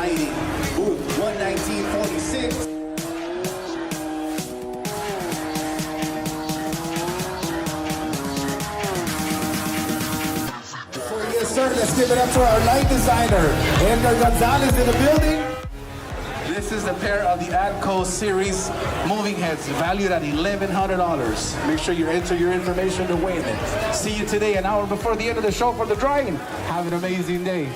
lighting, booth 11946. Yes, sir. Let's give it up to our light designer, Edgar Gonzalez, in the building. This is a pair of the ADCO series moving heads valued at $1,100. Make sure you enter your information to win it. See you today, an hour before the end of the show for the drawing. Have an amazing day.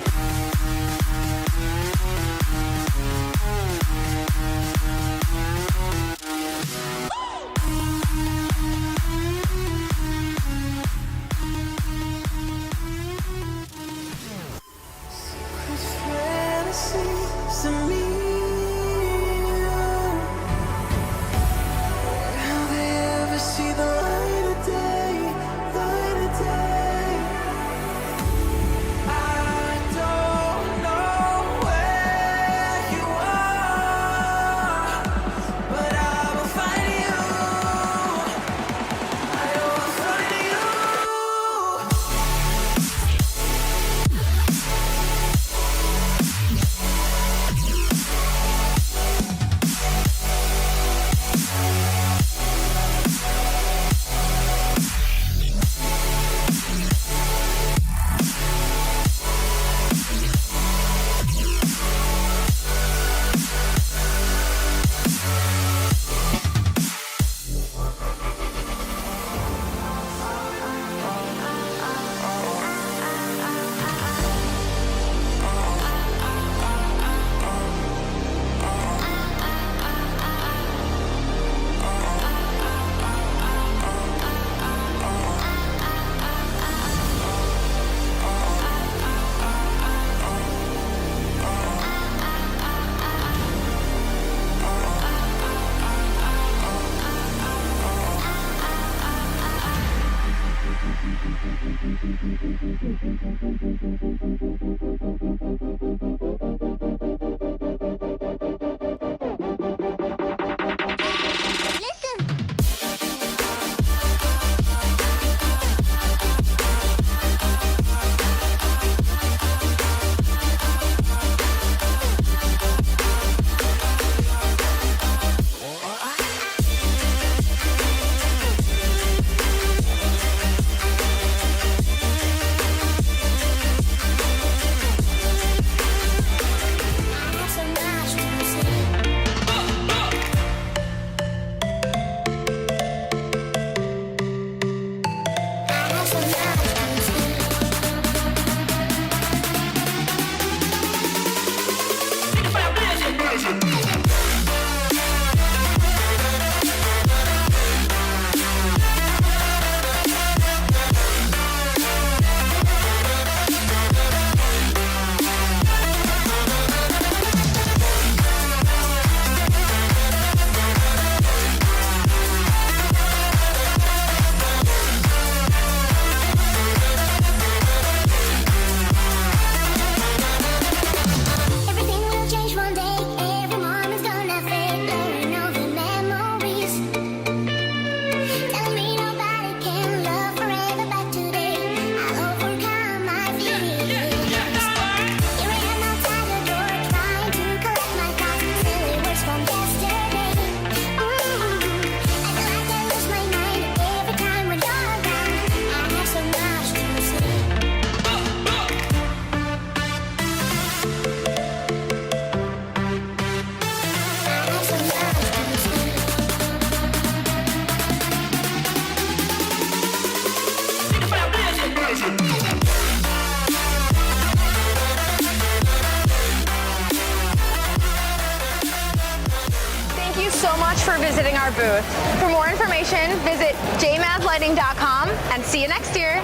for visiting our booth. For more information, visit jmazlighting.com and see you next year.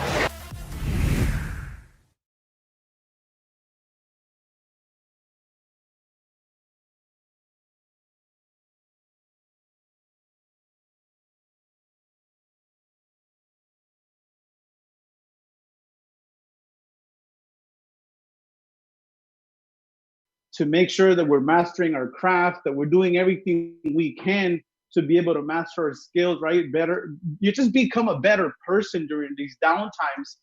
To make sure that we're mastering our craft, that we're doing everything we can to be able to master our skills, right? Better, you just become a better person during these downtimes.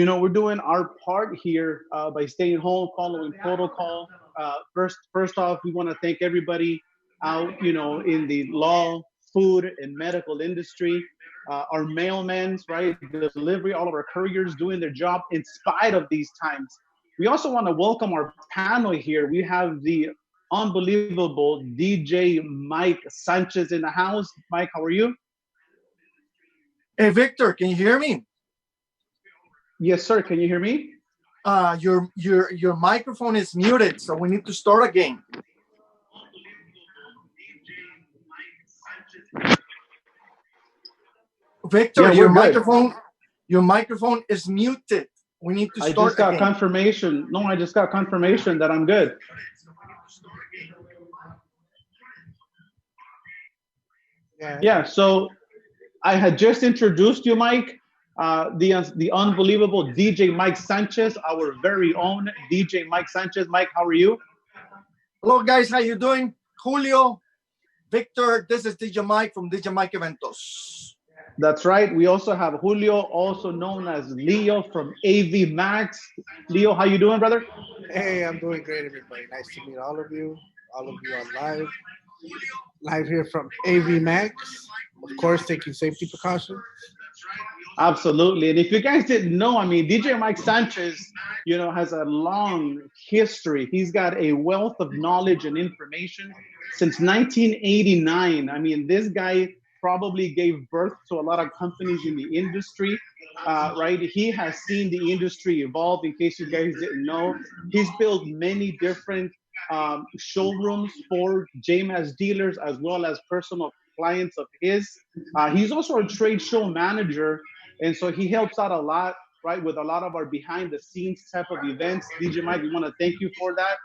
we're doing our part here by staying home, following protocol. First off, we want to thank everybody out, in the law, food, and medical industry. Our mailmen, right, the delivery, all of our couriers doing their job in spite of these times. We also want to welcome our panel here. We have the unbelievable DJ Mike Sanchez in the house. Mike, how are you? Hey, Victor, can you hear me? Yes, sir. Can you hear me? Your microphone is muted, so we need to start again. Victor, Yeah, your microphone is muted. We need to start again. I just got confirmation. No, I just got confirmation that I'm good. Yeah, so I had just introduced you, Mike, the unbelievable DJ Mike Sanchez, our very own DJ Mike Sanchez. Mike, how are you? Hello, guys. How you doing? Julio, Victor, this is DJ Mike from DJ Mike Eventos. That's right. We also have Julio, also known as Leo from avmaxx. Leo, how you doing, brother? Hey, I'm doing great, everybody. Nice to meet all of you on live here from avmaxx. Of course, taking safety precautions. Absolutely. And if you guys didn't know, I mean, DJ Mike Sanchez, has a long history. He's got a wealth of knowledge and information since 1989. I mean, this guy probably gave birth to a lot of companies in the industry, right? He has seen the industry evolve. In case you guys didn't know, he's built many different showrooms for JMAZ dealers as well as personal clients of his. He's also a trade show manager, and so he helps out a lot, right, with a lot of our behind the scenes type of events. DJ Mike, we want to thank you for that.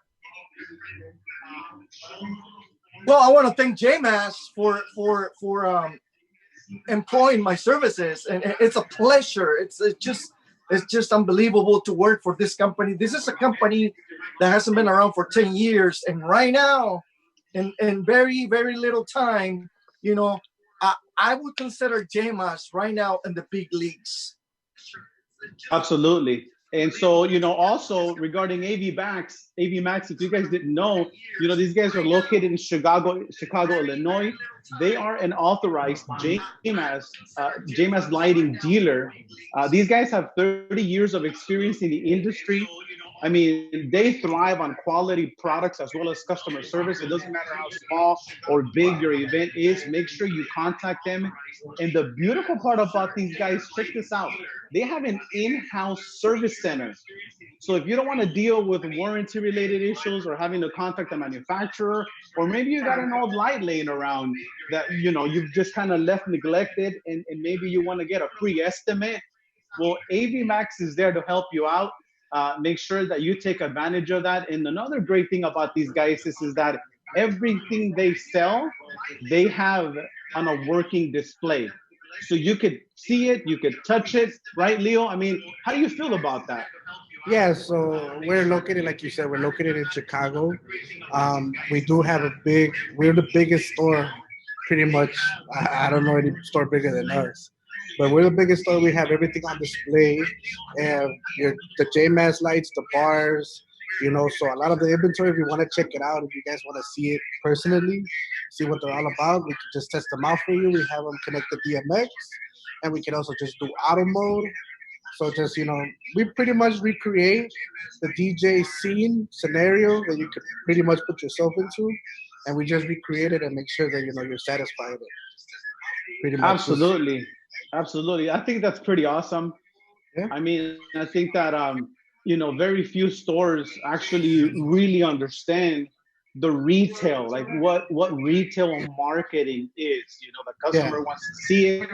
Well, I want to thank JMAZ for employing my services, and it's a pleasure. It's just unbelievable to work for this company. This is a company that hasn't been around for 10 years, and right now, in very, very little time, I would consider JMAZ right now in the big leagues. Absolutely. And so, also regarding avmaxx, if you guys didn't know, these guys are located in Chicago, Illinois. They are an authorized JMAZ lighting dealer. These guys have 30 years of experience in the industry. I mean, they thrive on quality products as well as customer service. It doesn't matter how small or big your event is. Make sure you contact them. And the beautiful part about these guys, check this out. They have an in-house service center. So if you don't want to deal with warranty-related issues or having to contact the manufacturer, or maybe you got an old light laying around that, you've just kind of left neglected, and maybe you want to get a free estimate, well, avmaxx is there to help you out. Make sure that you take advantage of that. And another great thing about these guys is that everything they sell, they have on a working display. So you could see it, you could touch it, right, Leo? I mean, how do you feel about that? Yeah, so we're located, like you said, we're located in Chicago. We do have we're the biggest store, pretty much. I don't know any store bigger than ours. But we're the biggest store. We have everything on display. And the JMAZ lights, the bars, so a lot of the inventory, if you want to check it out, if you guys want to see it personally, see what they're all about, we can just test them out for you. We have them connected to Dmx, and we can also just do auto mode. So just, we pretty much recreate the DJ scene scenario that you could pretty much put yourself into, and we just recreate it and make sure that, you're satisfied with it. Pretty much. Absolutely. Absolutely. I think that's pretty awesome. Yeah. I mean, I think that, very few stores actually really understand the retail, like what retail marketing is. The customer wants to see it,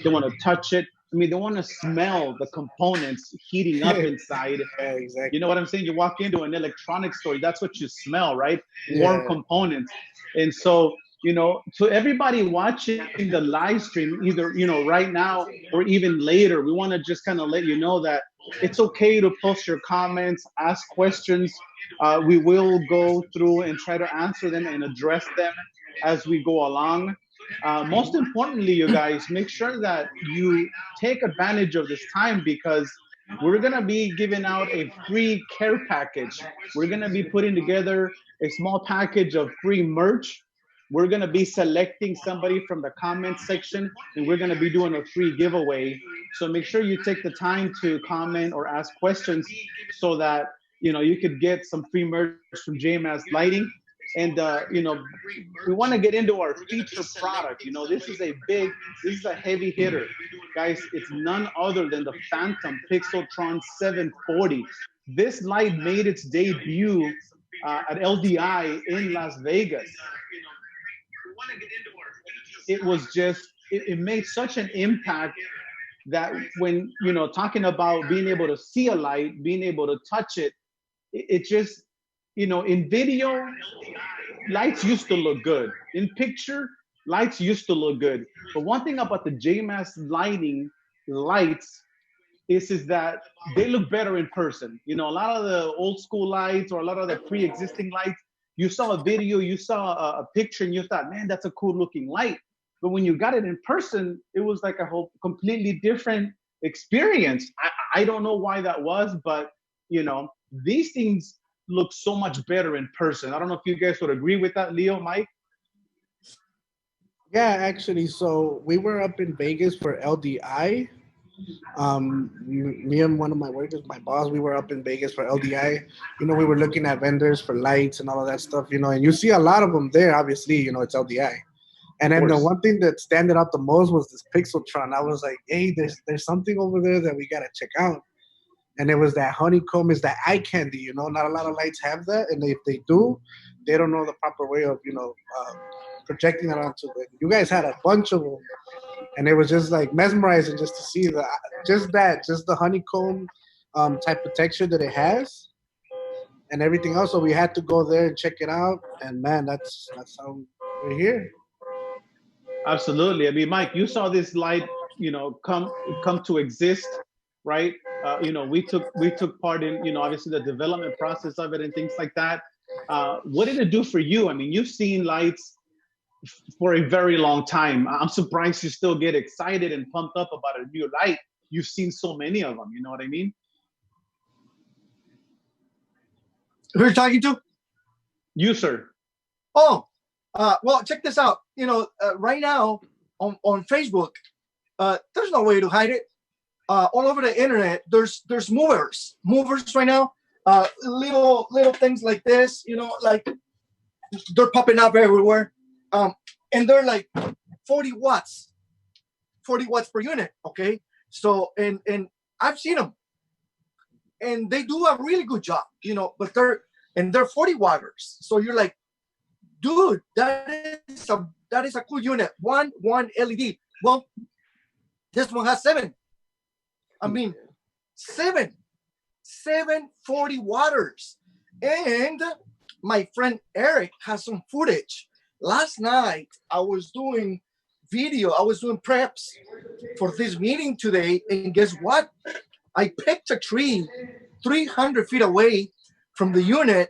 they want to touch it. I mean, they want to smell the components heating up inside. Yeah, exactly. You know what I'm saying? You walk into an electronics store, that's what you smell, right? Warm components. And so, to everybody watching the live stream, either, right now or even later, we want to just kind of let you know that it's okay to post your comments, ask questions. We will go through and try to answer them and address them as we go along. Most importantly, you guys, make sure that you take advantage of this time, because we're gonna be giving out a free care package. We're gonna be putting together a small package of free merch. We're gonna be selecting somebody from the comment section, and we're gonna be doing a free giveaway. So make sure you take the time to comment or ask questions so that you could get some free merch from JMAZ Lighting. And we want to get into our feature product. This is a heavy hitter, guys. It's none other than the Phantom PIXL TRON 740. This light made its debut at LDI in Las Vegas. It was just, it made such an impact that when, talking about being able to see a light, being able to touch it, it just, in video, lights used to look good. In picture, lights used to look good. But one thing about the JMAZ lighting lights is that they look better in person. A lot of the old school lights or a lot of the pre-existing lights, you saw a video, you saw a picture, and you thought, man, that's a cool looking light. But when you got it in person, it was like a whole completely different experience. I don't know why that was, but these things look so much better in person. I don't know if you guys would agree with that, Leo, Mike. Yeah, actually, so we were up in Vegas for LDI. Me and one of my workers, my boss, we were up in Vegas for LDI. We were looking at vendors for lights and all of that stuff, and you see a lot of them there, obviously, it's LDI. And then the one thing that standed out the most was this PIXL TRON. I was like, hey, there's something over there that we got to check out. And it was that honeycomb, is that eye candy, not a lot of lights have that. And if they do, they don't know the proper way of, projecting it onto it. You guys had a bunch of them. And it was just like mesmerizing just to see just the honeycomb type of texture that it has and everything else. So we had to go there and check it out. And man, that's how we're here. Absolutely. I mean, Mike, you saw this light, come to exist, right? We took part in, obviously the development process of it and things like that. What did it do for you? I mean, you've seen lights for a very long time. I'm surprised you still get excited and pumped up about a new light. You've seen so many of them. You know what I mean? Who are you talking to? You, sir. Oh, well, check this out. Right now on Facebook, there's no way to hide it. All over the internet, there's movers right now. Little things like this, like they're popping up everywhere. And they're like 40 watts per unit. Okay. So, and I've seen them and they do a really good job, but they're 40 watters. So you're like, dude, that is a cool unit. One LED. Well, this one has 7. I mean, 7 40 watters. And my friend Eric has some footage. Last night, I was doing preps for this meeting today. And guess what? I picked a tree 300 feet away from the unit.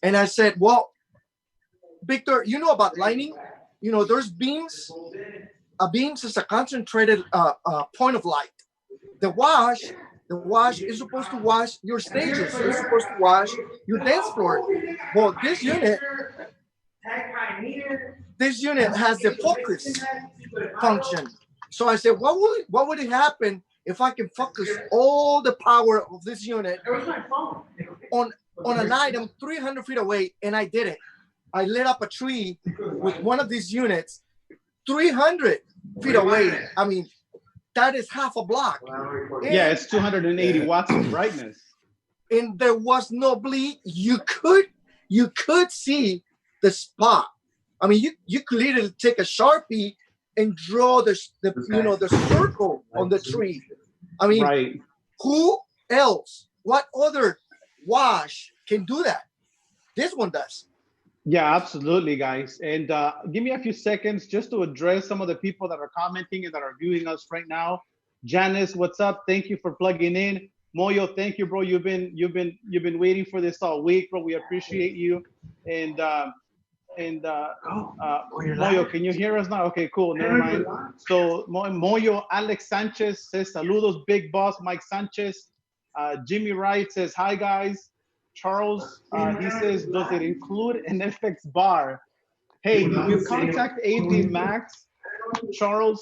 And I said, well, Victor, you know about lighting? There's beams. A beams is a concentrated point of light. The wash is supposed to wash your stages. It's supposed to wash your dance floor. Well, this unit has the focus function. So I said, what would it happen if I can focus all the power of this unit on an item 300 feet away? And I did it. I lit up a tree with one of these units 300 feet away. I mean, that is half a block. Yeah, it's 280 watts of brightness. And there was no bleed. You could see the spot. I mean, you could literally take a Sharpie and draw the circle on the tree. I mean, right. Who else? What other wash can do that? This one does. Yeah, absolutely, guys. And give me a few seconds just to address some of the people that are commenting and that are viewing us right now. Janice, what's up? Thank you for plugging in. Moyo, thank you, bro. You've been waiting for this all week, bro. We appreciate you. And Moyo, can you hear us now? Okay, cool. Never mind. So Moyo, Alex Sanchez says, saludos, big boss, Mike Sanchez. Jimmy Wright says, hi guys. Charles, he says, does it include an FX bar? Hey, if you contact avmaxx, Charles,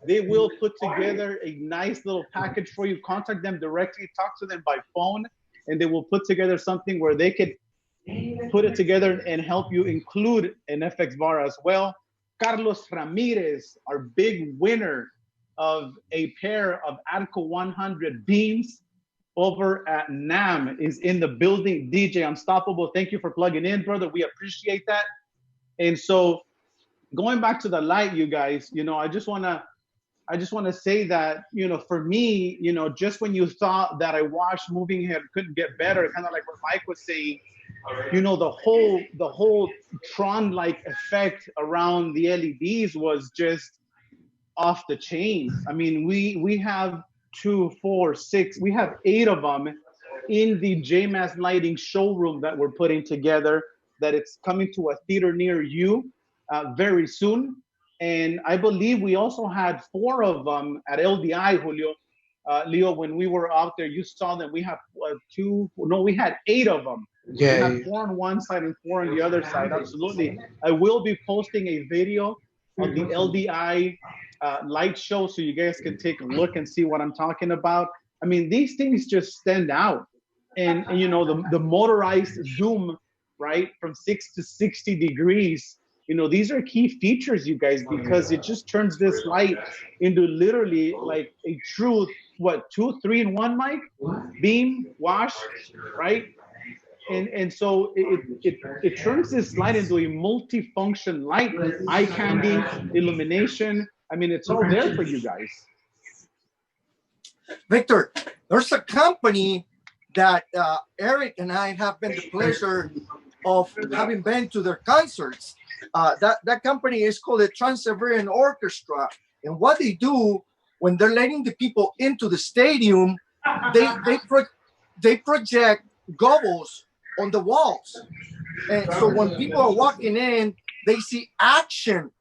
they will put together a nice little package for you. Contact them directly, talk to them by phone, and they will put together something where they could put it together and help you include an FX bar as well. Carlos Ramirez, our big winner of a pair of ADCO 100 beams over at NAM, is in the building. DJ Unstoppable, thank you for plugging in, brother. We appreciate that. And so going back to the light, you guys, you know, I just want to say that, you know, for me, you know, just when you thought that I watched Moving Head couldn't get better, kind of like what Mike was saying, you know, the whole Tron-like effect around the LEDs was just off the chain. I mean, we have 2, 4, 6, we have 8 of them in the JMAZ lighting showroom that we're putting together, that it's coming to a theater near you very soon. And I believe we also had 4 of them at LDI, Julio. Leo, when we were out there, you saw that we have we had 8 of them. Yeah. We have 4 on one side and 4 on the other side. Absolutely. I will be posting a video of the LDI light show so you guys can take a look and see what I'm talking about. I mean, these things just stand out. And you know, the motorized zoom, right, from 6 to 60 degrees, you know, these are key features, you guys, because it just turns this light into literally like a true, 2, 3 in 1, Mike? Beam, wash, right? And so it turns this light into a multi-function light, eye candy, illumination. I mean, it's all there for you guys. Victor, there's a company that Eric and I have been the pleasure of having been to their concerts. That company is called the Trans-Siberian Orchestra. And what they do when they're letting the people into the stadium, they project gobbles on the walls. And so when people are walking in, they see action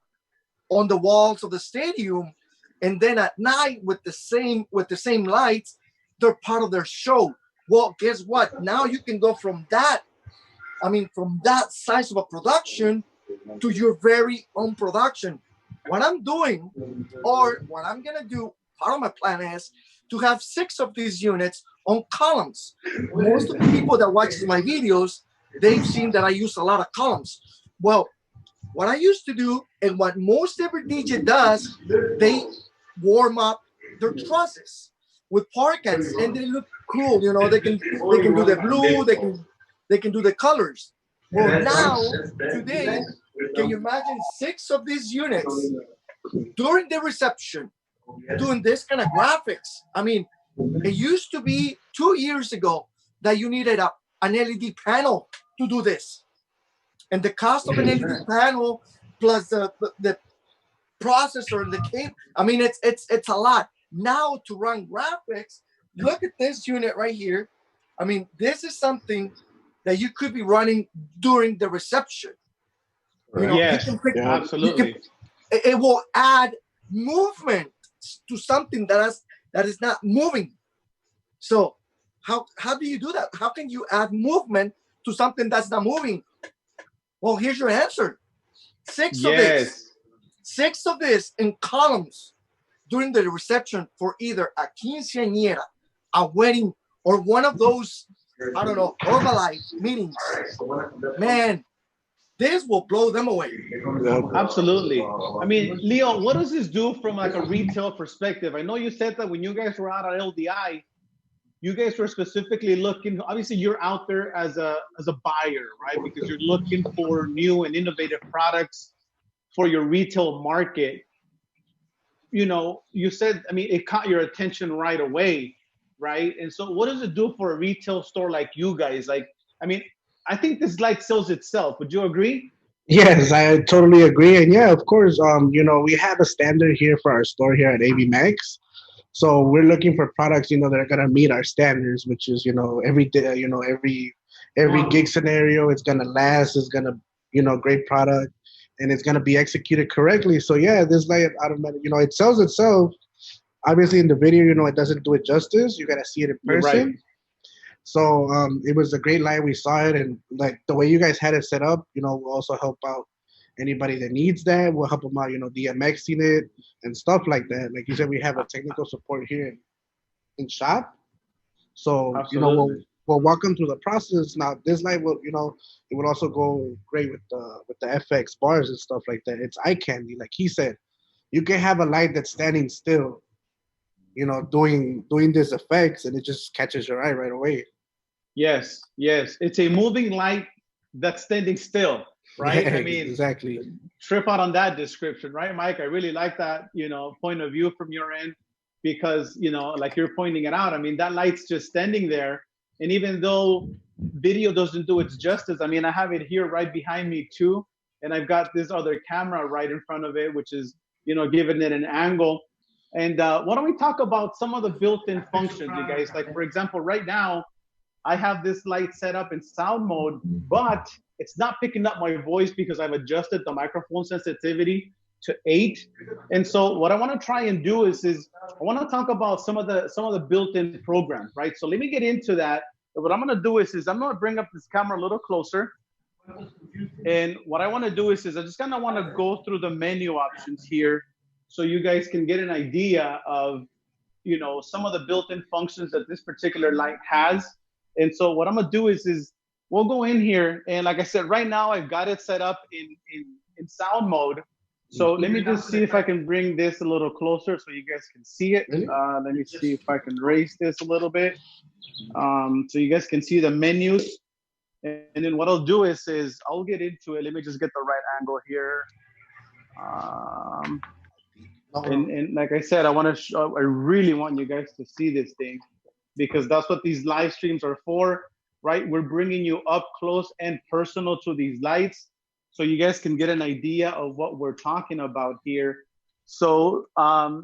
on the walls of the stadium. And then at night with the same lights, they're part of their show. Well, guess what? Now you can go from that size of a production to your very own production. What I'm doing, or what I'm gonna do, part of my plan is to have 6 of these units on columns. Most of the people that watch my videos, they've seen that I use a lot of columns. Well, what I used to do, and what most every DJ does, they warm up their trusses with parquets, and they look cool. You know, they can do the blue, they can do the colors. Well, now today, can you imagine 6 of these units during the reception doing this kind of graphics? I mean, it used to be 2 years ago that you needed an LED panel to do this, and the cost of an LED panel plus the processor and the cable. I mean, it's a lot. Now to run graphics, look at this unit right here. I mean, this is something that you could be running during the reception. You know, yes, absolutely. It will add movement to something that is not moving. So how do you do that? How can you add movement to something that's not moving? Well, here's your answer. 6 of this. 6 of this in columns during the reception for either a quinceañera, a wedding, or one of those, I don't know, Herbalife meetings. Man, this will blow them away. Absolutely. I mean, Leo, what does this do from like a retail perspective? I know you said that when you guys were out at LDI, you guys were specifically looking, obviously you're out there as a buyer, right? Because you're looking for new and innovative products for your retail market. You know, you said, I mean, it caught your attention right away, right? And so what does it do for a retail store like you guys? Like, I mean, I think this light sells itself. Would you agree? Yes, I totally agree. And yeah, of course, you know, we have a standard here for our store here at avmaxx. So we're looking for products, you know, that are going to meet our standards, which is, you know, every day, you know, every gig scenario, it's going to last, it's going to, you know, great product, and it's going to be executed correctly. So yeah, this light automatic, you know, it sells itself. Obviously in the video, you know, it doesn't do it justice. You got to see it in person. Right. So it was a great light. We saw it, and like the way you guys had it set up, we'll also help out anybody that needs that. We'll help them out, DMXing it and stuff like that. Like you said, we have a technical support here in shop. So we'll walk them through the process. Now this light will, it would also go great with the FX bars and stuff like that. It's eye candy, like he said. You can have a light that's standing still, doing this effects, and it just catches your eye right away. Yes, it's a moving light that's standing still, right? Yeah, I mean, exactly. Trip out on that description, right, Mike? I really like that, point of view from your end, because, like you're pointing it out, I mean, that light's just standing there. And even though video doesn't do its justice, I mean, I have it here right behind me too. And I've got this other camera right in front of it, which is, giving it an angle. And why don't we talk about some of the built-in functions, you guys? Like, for example, right now, I have this light set up in sound mode, but it's not picking up my voice because I've adjusted the microphone sensitivity to 8. And so what I want to try and do is I want to talk about some of the built-in programs, right? So let me get into that. What I'm going to do is I'm going to bring up this camera a little closer. And what I want to do is I just kind of want to go through the menu options here so you guys can get an idea of, some of the built-in functions that this particular light has. And so what I'm gonna do is we'll go in here, and like I said, right now I've got it set up in sound mode. So let me just see if I can bring this a little closer so you guys can see it. Let me see if I can raise this a little bit, so you guys can see the menus. And then what I'll do is I'll get into it. Let me just get the right angle here. And like I said, I really want you guys to see this thing, because that's what these live streams are for, right? We're bringing you up close and personal to these lights so you guys can get an idea of what we're talking about here. So I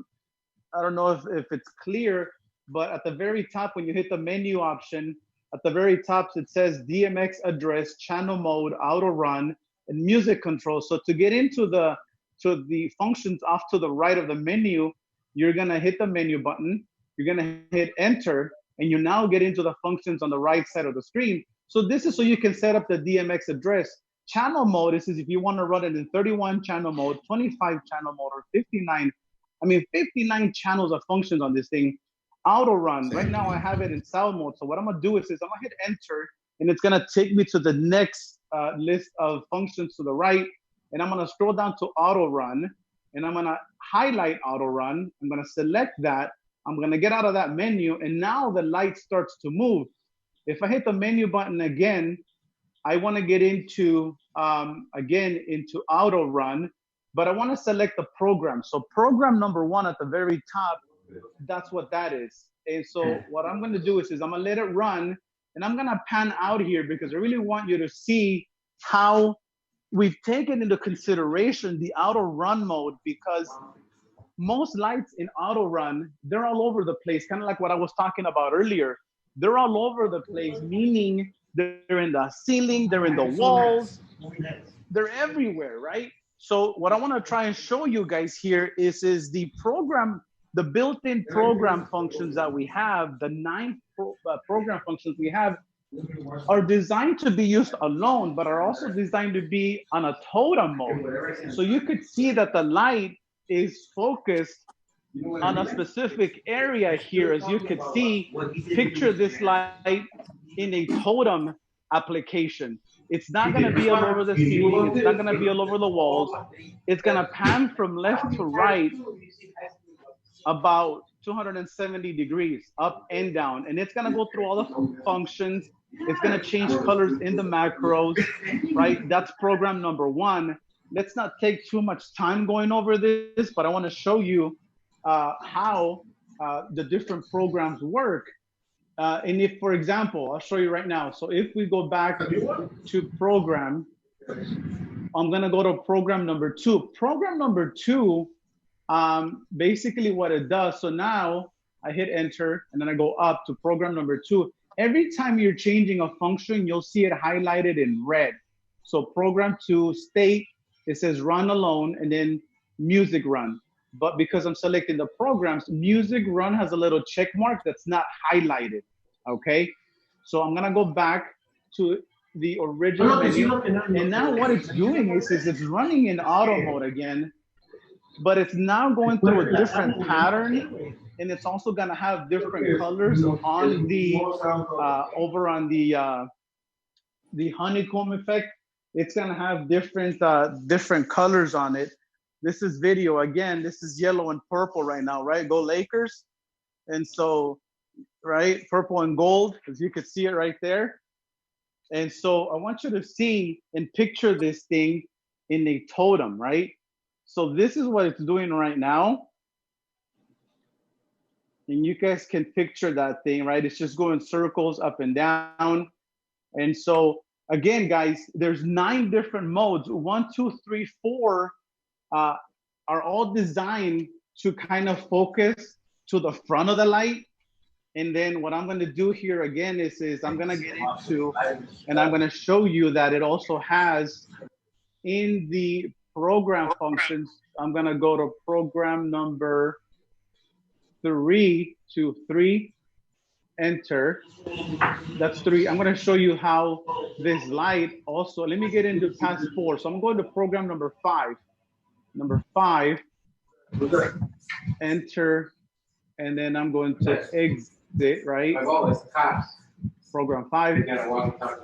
don't know if it's clear, but at the very top, when you hit the menu option, at the very top, it says DMX address, channel mode, auto run, and music control. So to get into the functions off to the right of the menu, you're gonna hit the menu button, you're gonna hit enter, and you now get into the functions on the right side of the screen. So this is so you can set up the DMX address. Channel mode, this is if you want to run it in 31 channel mode, 25 channel mode, or 59. I mean, 59 channels of functions on this thing. Auto run, right now I have it in sound mode. So what I'm gonna do is I'm gonna hit enter, and it's gonna take me to the next list of functions to the right. And I'm gonna scroll down to auto run, and I'm gonna highlight auto run. I'm gonna select that. I'm gonna get out of that menu, and now the light starts to move. If I hit the menu button again, I wanna get into, again, into auto run, but I wanna select the program. So program number 1 at the very top, that's what that is. And so what I'm gonna do is I'm gonna let it run, and I'm gonna pan out here because I really want you to see how we've taken into consideration the auto run mode, because most lights in auto run, they're all over the place, kind of like what I was talking about earlier. They're all over the place, meaning they're in the ceiling, they're in the walls, they're everywhere, right? So what I want to try and show you guys here is the program, the built-in program functions that we have, the 9 program functions we have, are designed to be used alone, but are also designed to be on a totem mode. So you could see that the light is focused on a specific area here. As you could see, picture this light in a totem application. It's not gonna be all over the ceiling, it's not gonna be all over the walls. It's gonna pan from left to right about 270 degrees, up and down. And it's gonna go through all the functions. It's gonna change colors in the macros, right? That's program number 1. Let's not take too much time going over this, but I wanna show you how the different programs work. And if, for example, I'll show you right now. So if we go back to program, I'm gonna go to program number 2. Program number 2, basically what it does, so now I hit enter, and then I go up to program number 2. Every time you're changing a function, you'll see it highlighted in red. So program 2, state, it says run alone, and then music run. But because I'm selecting the programs, music run has a little check mark that's not highlighted, okay? So I'm gonna go back to the original menu. And now what it's doing is it's running in auto mode again, but it's now going through a different pattern, and it's also gonna have different colors on the over on the honeycomb effect. It's gonna have different colors on it. This is video again. This is yellow and purple right now, right? Go Lakers. And so, right, purple and gold, as you can see it right there. And so I want you to see and picture this thing in a totem, right? So this is what it's doing right now. And you guys can picture that thing, right? It's just going circles up and down. And so again, guys, there's 9 different modes. 1, 2, 3, 4 are all designed to kind of focus to the front of the light. And then what I'm going to do here again is I'm going to get into, and I'm going to show you that it also has in the program functions. I'm going to go to program number 3 to 3, enter. That's 3. I'm going to show you how this light also, let me get into past 4. So I'm going to program number 5. Number 5, enter, and then I'm going to exit, right? Program 5.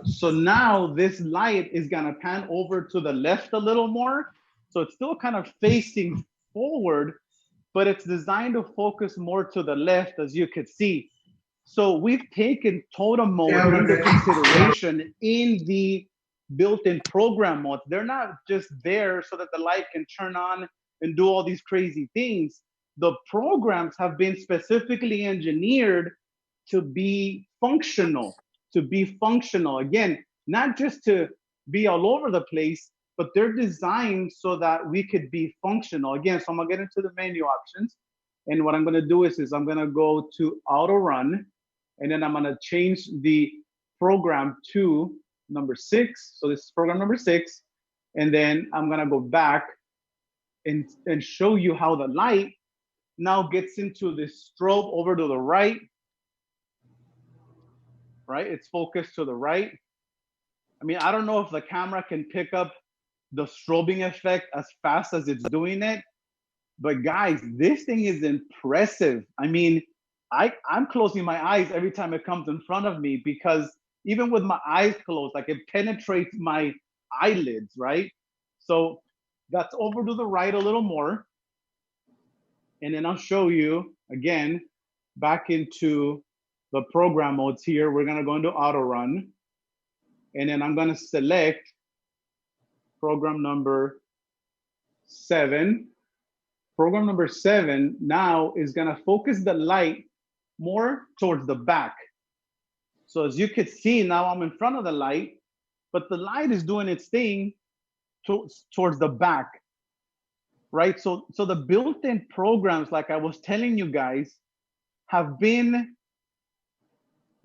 So now this light is gonna pan over to the left a little more. So it's still kind of facing forward, but it's designed to focus more to the left, as you could see. So we've taken totem mode into consideration in the built-in program modes. They're not just there so that the light can turn on and do all these crazy things. The programs have been specifically engineered to be functional, Again, not just to be all over the place, but they're designed so that we could be functional. Again, so I'm gonna get into the menu options. And what I'm gonna do is I'm gonna go to auto run, and then I'm gonna change the program to number 6. So this is program number 6. And then I'm gonna go back and show you how the light now gets into this strobe over to the right. Right, it's focused to the right. I mean, I don't know if the camera can pick up the strobing effect as fast as it's doing it, but guys, this thing is impressive. I mean, I'm closing my eyes every time it comes in front of me, because even with my eyes closed, like it penetrates my eyelids, right? So that's over to the right a little more. And then I'll show you again, back into the program modes here. We're gonna go into auto run. And then I'm gonna select program number 7. Program number 7 now is gonna focus the light more towards the back. So as you can see, now I'm in front of the light, but the light is doing its thing towards the back, right? So the built-in programs, like I was telling you guys, have been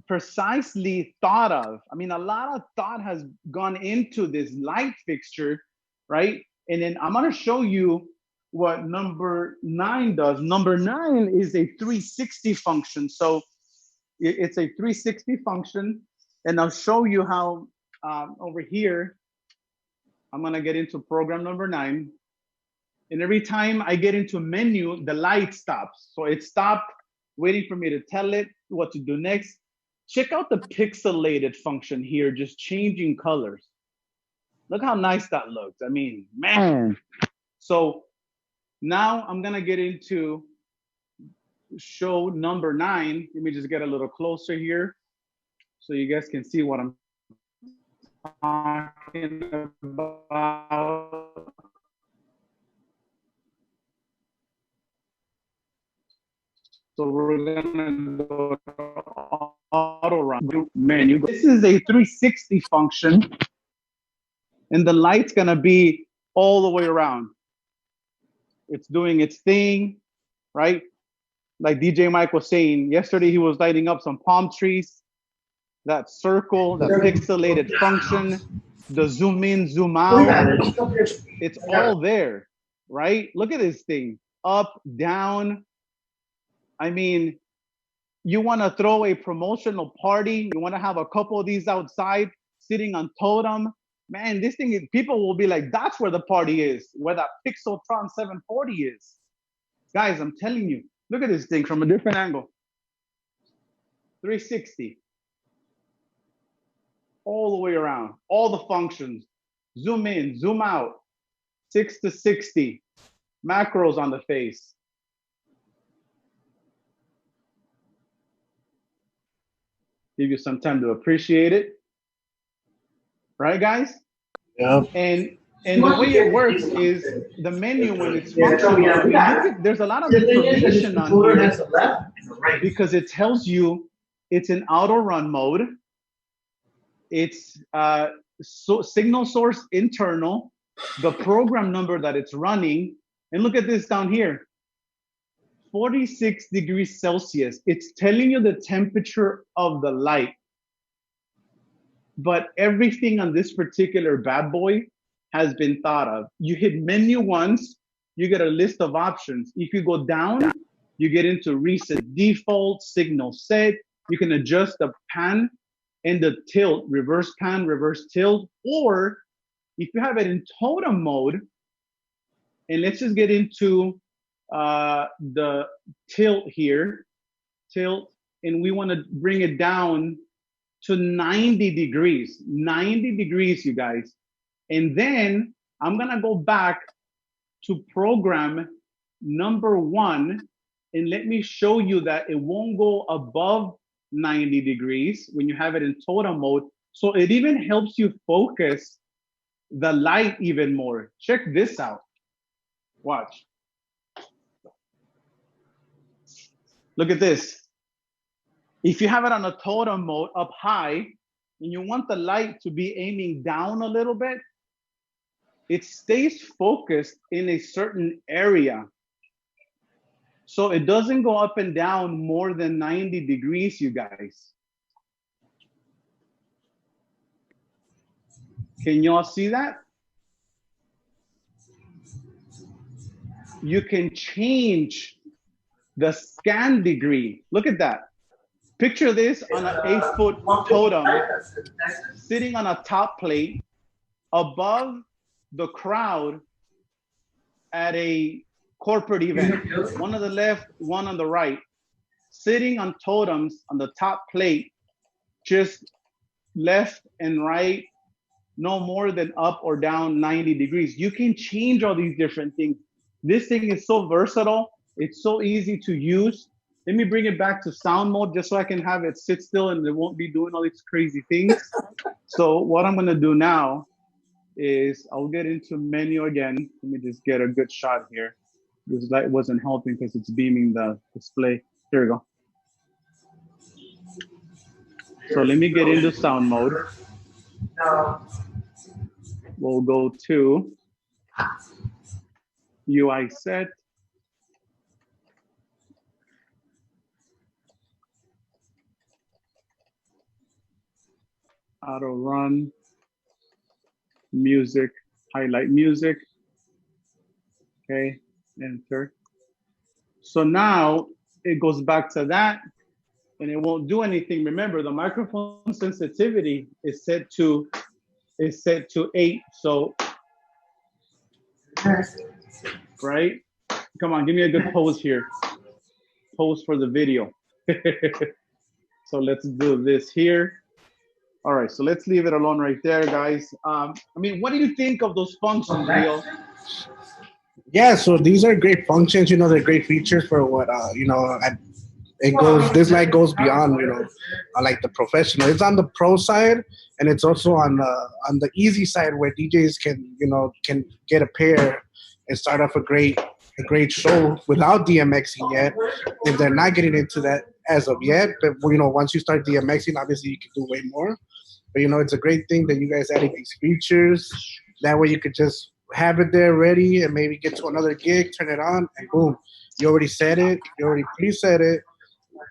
precisely thought of. I mean, a lot of thought has gone into this light fixture, right? And then I'm gonna show you what number 9 does. Number 9 is a 360 function. So it's a 360 function, and I'll show you how over here, I'm gonna get into program number 9. And every time I get into menu, the light stops. So it stopped waiting for me to tell it what to do next. Check out the pixelated function here, just changing colors. Look how nice that looks. I mean, man. So now I'm gonna get into show number 9. Let me just get a little closer here so you guys can see what I'm talking about. So we're gonna go to auto run menu. This is a 360 function, and the light's gonna be all the way around. It's doing its thing, right? Like DJ Mike was saying, yesterday he was lighting up some palm trees. That circle, that pixelated function, the zoom in, zoom out, it's all there, right? Look at this thing, up, down. I mean, You want to throw a promotional party. You want to have a couple of these outside sitting on totem. Man, this thing is, people will be like, that's where the party is, where that PIXL TRON 740 is. Guys, I'm telling you, look at this thing from a different angle. 360. All the way around, all the functions. Zoom in, zoom out. 6 to 60. Macros on the face. Give you some time to appreciate it. Right, guys? Yeah. And the way it works is the menu when it's functional. There's a lot of information on here because it tells you it's an auto run mode. It's signal source internal, the program number that it's running, and look at this down here. 46 degrees Celsius. It's telling you the temperature of the light. But everything on this particular bad boy has been thought of. You hit menu once, you get a list of options. If you go down, you get into reset default, signal set. You can adjust the pan and the tilt, reverse pan, reverse tilt. Or if you have it in totem mode, and let's just get into the tilt here, and we want to bring it down to 90 degrees, 90 degrees, you guys. And then I'm gonna go back to program number 1, and let me show you that it won't go above 90 degrees when you have it in totem mode. So it even helps you focus the light even more. Check this out. Watch. Look at this. If you have it on a totem mode up high and you want the light to be aiming down a little bit, it stays focused in a certain area. So it doesn't go up and down more than 90 degrees, you guys. Can y'all see that? You can change the scan degree. Look at that. Picture this on an 8-foot totem sitting on a top plate above the crowd at a corporate event. One on the left, one on the right. Sitting on totems on the top plate, just left and right, no more than up or down 90 degrees. You can change all these different things. This thing is so versatile. It's so easy to use. Let me bring it back to sound mode just so I can have it sit still and it won't be doing all these crazy things. So what I'm gonna do now is I'll get into menu again. Let me just get a good shot here. This light wasn't helping because it's beaming the display. Here we go. So let me get into sound mode. We'll go to UI set. Auto run, music, highlight music. Okay, enter. So now it goes back to that and it won't do anything. Remember, the microphone sensitivity is set to 8. So, right? Come on, give me a good pose here. Pose for the video. So let's do this here. All right, so let's leave it alone right there, guys. I mean, what do you think of those functions, Leo? Yeah, so these are great functions. You know, they're great features for what you know. It goes. This light goes beyond, you know, like the professional. It's on the pro side, and it's also on the easy side where DJs can, you know, can get a pair and start off a great show without DMXing yet. If they're not getting into that as of yet, but you know, once you start DMXing, obviously you can do way more. But you know, it's a great thing that you guys added these features. That way you could just have it there ready and maybe get to another gig, turn it on, and boom, you already set it, you already preset it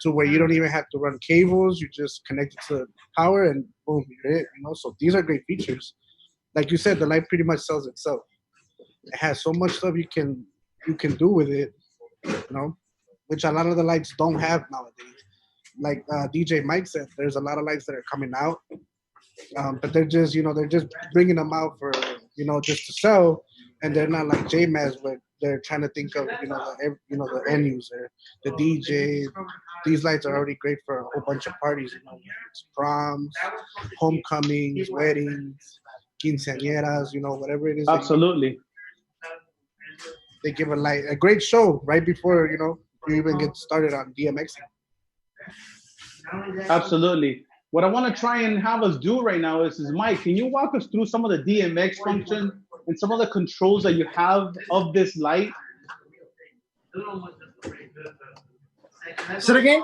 to where you don't even have to run cables. You just connect it to power and boom, you're it. You know, so these are great features. Like you said, the light pretty much sells itself. It has so much stuff you can do with it, you know, which a lot of the lights don't have nowadays. like DJ Mike said, there's a lot of lights that are coming out, but they're just they're just bringing them out for just to sell, and they're not like JMAZ where they're trying to think of the end user, the DJ. These lights are already great for a whole bunch of parties. It's proms, homecomings, weddings, quinceañeras, whatever it is. Absolutely. They give a great show right before you even get started on DMX. Absolutely. What I want to try and have us do right now is Mike, can you walk us through some of the DMX function and some of the controls that you have of this light? Say it again?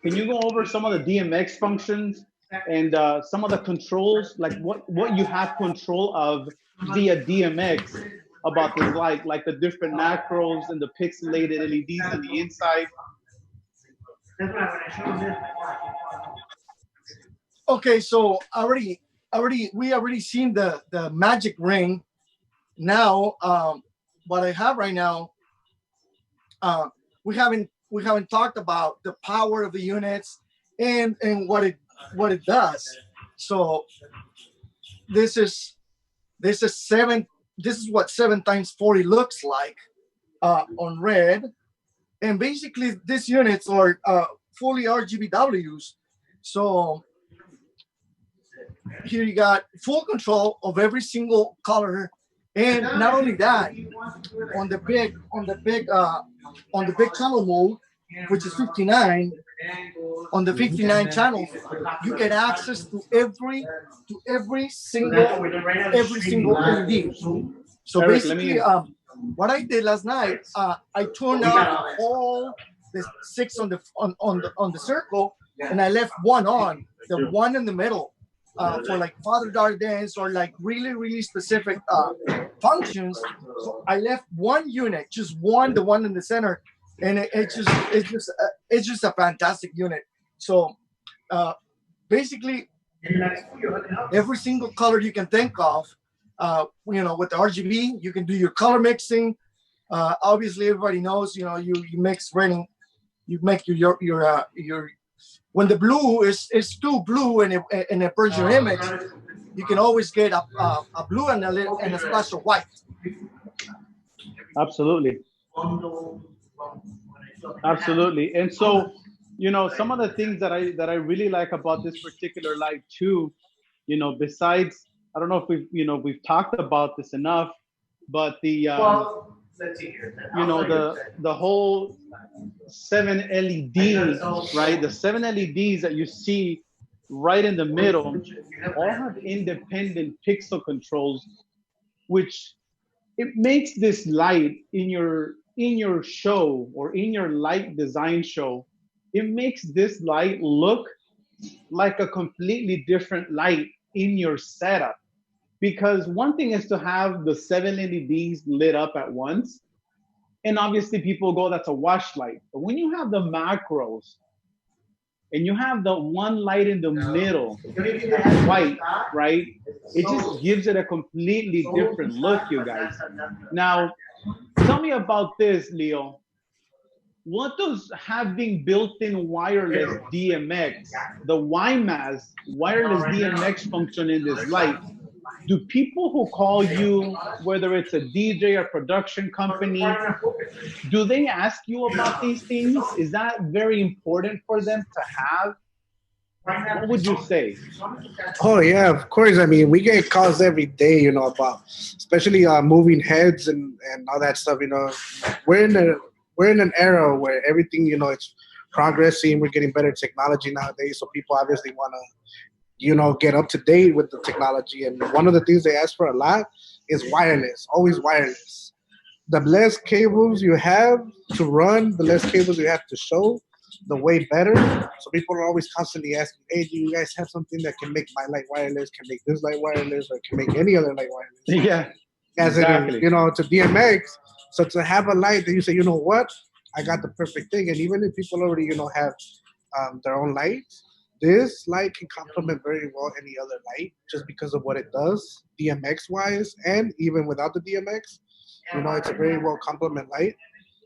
Can you go over some of the DMX functions and some of the controls, like what you have control of via DMX about this light, like the different macros and the pixelated LEDs on the inside? Okay, so we already seen the magic ring. Now, what I have right now, we haven't talked about the power of the units and what it does. So this is what 7 times 40 looks like on red, and basically these units are fully RGBWs. So here you got full control of every single color, and not only that, on the big channel mode, which is 59, on the 59 channels, you get access to every single LED. So Eric, basically, what I did last night, I turned out all the 6 on the circle, and I left one on, the one in the middle, for like father-daughter dance or like really specific functions. So I left one unit, just one, the one in the center, and it's just a fantastic unit. So basically, every single color you can think of, with the RGB, you can do your color mixing. Obviously, everybody knows, you mix running, you make your when the blue is too blue and it burns your image, you can always get a blue and a splash of white. Absolutely. Absolutely. And so, some of the things that I really like about this particular light too, besides, I don't know if we've talked about this enough, but the the whole 7 LEDs, right? The 7 LEDs that you see right in the middle all have independent pixel controls, which it makes this light in your show or in your light design show, it makes this light look like a completely different light in your setup. Because one thing is to have the 7 LEDs lit up at once, and obviously people go, that's a wash light. But when you have the macros and you have the one light in the middle, that's white, right? It just gives it a completely different look, you guys. Now, tell me about this, Leo. What does having built-in wireless DMX, the JMAZ wireless DMX function in this light, do people who call you, whether it's a DJ or production company, do they ask you about these things? Is that very important for them to have? What would you say? Oh yeah, of course. I mean, we get calls every day, about, especially moving heads and all that stuff. We're in an era where everything, it's progressing. We're getting better technology nowadays, so people obviously want to, get up to date with the technology. And one of the things they ask for a lot is wireless, always wireless. The less cables you have to run, the less cables you have to show, the way better. So people are always constantly asking, hey, do you guys have something that can make my light wireless, can make this light wireless, or can make any other light wireless? Yeah, as exactly. To DMX. So to have a light that you say, you know what, I got the perfect thing. And even if people already, have their own lights, this light can complement very well any other light just because of what it does, DMX wise, and even without the DMX, it's a very well complement light.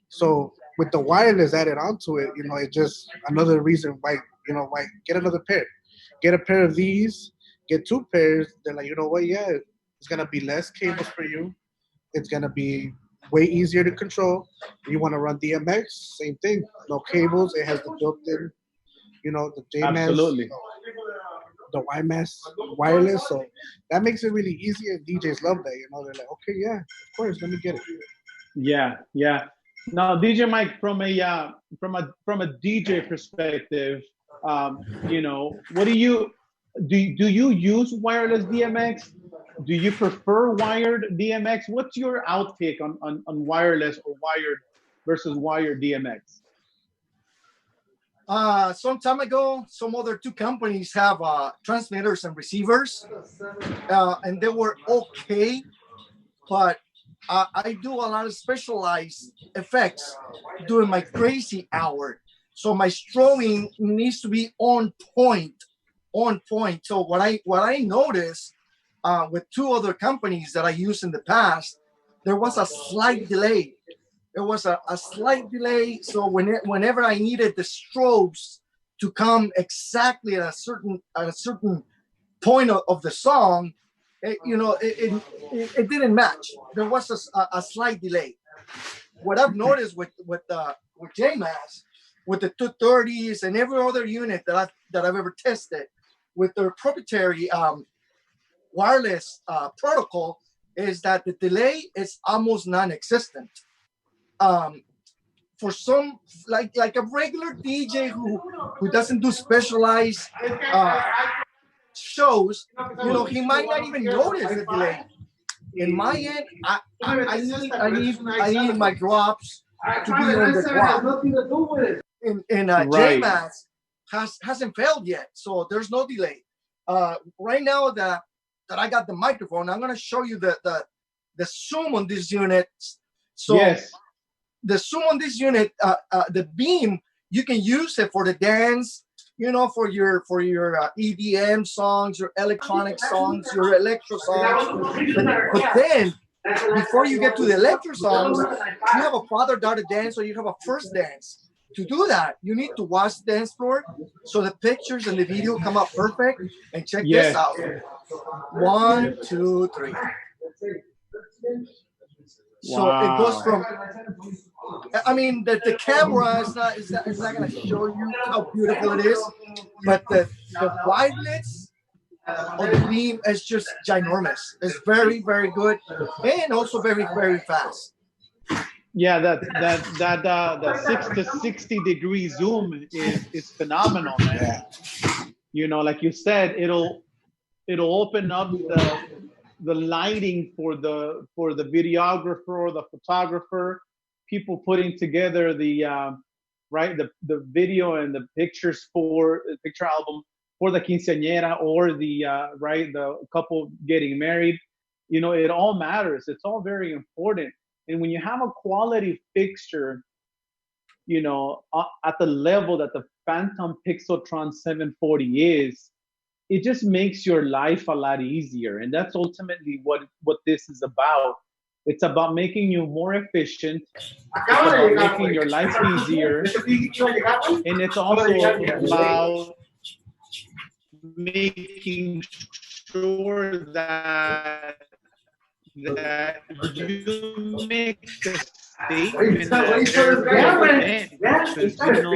So with the wireless added onto it, you know, it just another reason why, you know, why get another pair. Get a pair of these, get 2 pairs. They're like, you know what? Yeah, it's gonna be less cables for you. It's gonna be way easier to control. You want to run DMX, same thing. No cables. It has the built-in, you know, the JMAZ, Absolutely. the YMAX wireless. So that makes it really easy, and DJs love that. You know, they're like, okay, yeah, of course, let me get it. Yeah, yeah. Now, DJ Mike, from a DJ perspective, you know, what do you use wireless DMX? Do you prefer wired DMX? What's your outtake on wireless or wired versus wired DMX? Some time ago, some other 2 companies have transmitters and receivers, and they were okay, but I do a lot of specialized effects during my crazy hour. So my strobing needs to be on point. So what I noticed with 2 other companies that I used in the past, there was a slight delay. There was a slight delay. So whenever I needed the strobes to come exactly at a certain point of the song, it didn't match. There was a slight delay. What I've noticed with JMAZ, with the 230s and every other unit that I've ever tested, with their proprietary wireless protocol, is that the delay is almost non-existent. For some, like a regular DJ who doesn't do specialized shows, you know, he might not even notice the delay. In my end, I need my drops to be on the drop. Right. JMAZ hasn't failed yet, so there's no delay. Right now that I got the microphone, I'm gonna show you the zoom on this unit. So yes. The zoom on this unit, the beam, you can use it for the dance, you know, for your EDM songs, your electronic songs, your electro songs. But then, before you get to the electro songs, you have a father-daughter dance or you have a first dance. To do that, you need to watch the dance floor so the pictures and the video come out perfect. And check this out. 1, 2, 3. So it goes from, I mean, the camera is not going to show you how beautiful it is, but the wavelets of the beam is just ginormous. It's very, very good, and also very, very fast. Yeah, that 6 to 60 degree zoom is phenomenal, man. Yeah. You know, like you said, it'll open up the lighting for the videographer or the photographer, people putting together the video and the pictures for the picture album for the quinceañera or the couple getting married. You know, it all matters. It's all very important. And when you have a quality fixture, you know, at the level that the Phantom PIXL TRON 740 is, it just makes your life a lot easier. And that's ultimately what this is about. It's about making you more efficient. It's about making your life easier. And it's also about making sure that you make the statement that every because, you know,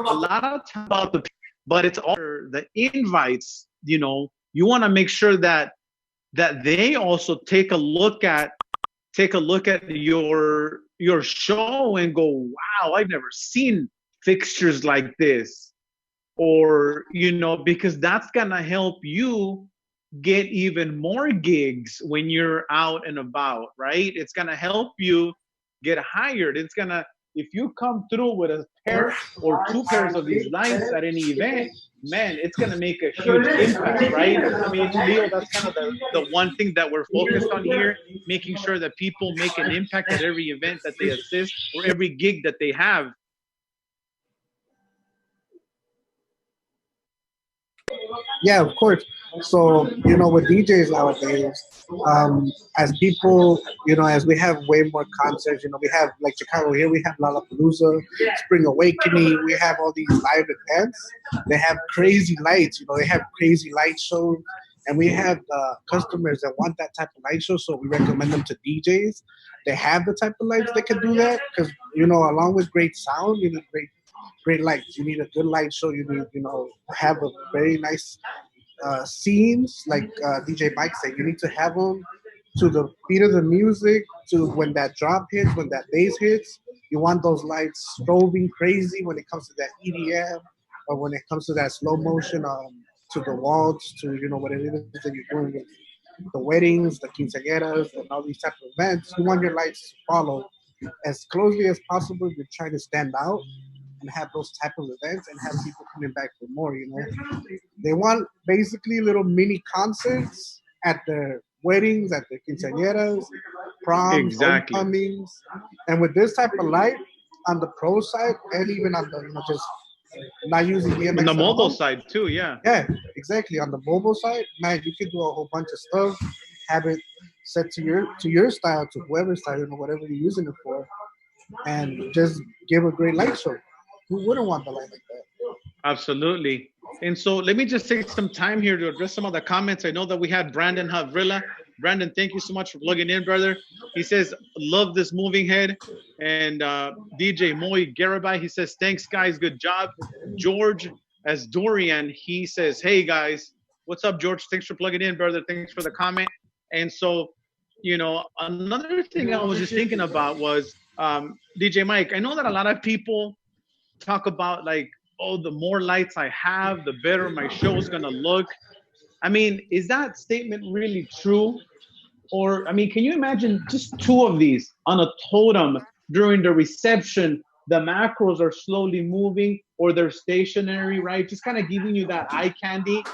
a lot of time about but it's all the invites, you know, you want to make sure that they also take a look at your show and go, wow, I've never seen fixtures like this. Or, you know, because that's gonna help you get even more gigs when you're out and about, right? It's gonna help you get hired. It's gonna, if you come through with a pair or 2 pairs of these lights at any event, man, it's gonna make a huge impact, right? I mean, Leo, that's kind of the one thing that we're focused on here, making sure that people make an impact at every event that they assist or every gig that they have. Yeah, of course. So, with DJs nowadays, as people, as we have way more concerts, we have like Chicago here, we have Lollapalooza, Spring Awakening, we have all these live events. They have crazy lights, they have crazy light shows. And we have customers that want that type of light show, so we recommend them to DJs. They have the type of lights that can do that because, along with great sound, you need great lights. You need a good light show. You need, have a very nice scenes, like DJ Mike said. You need to have them to the beat of the music, to when that drop hits, when that bass hits. You want those lights strobing crazy when it comes to that EDM, or when it comes to that slow motion, to the waltz, to what it is that you're doing with the weddings, the quinceañeras, and all these type of events. You want your lights to follow as closely as possible. You're trying to stand out and have those type of events and have people coming back for more. They want basically little mini concerts at their weddings, at their quinceañeras, proms, Exactly. homecomings, and with this type of light on the pro side, and even on the just not using DMX On the at mobile all. side too, yeah. Yeah, exactly. On the mobile side, man, you can do a whole bunch of stuff. Have it set to your style, to whoever's style, whatever you're using it for, and just give a great light show. Who wouldn't want the light like that? Absolutely. And so let me just take some time here to address some of the comments. I know that we had Brandon Havrilla. Brandon, thank you so much for plugging in, brother. He says, love this moving head. And DJ Moy Garabai, he says, thanks, guys. Good job. George as Dorian, he says, hey, guys. What's up, George? Thanks for plugging in, brother. Thanks for the comment. And so, another thing I was just thinking about was DJ Mike. I know that a lot of people talk about like, oh, the more lights I have, the better my show is gonna look. I mean, is that statement really true? Or, I mean, can you imagine just two of these on a totem during the reception? The macros are slowly moving or they're stationary, right? Just kind of giving you that eye candy.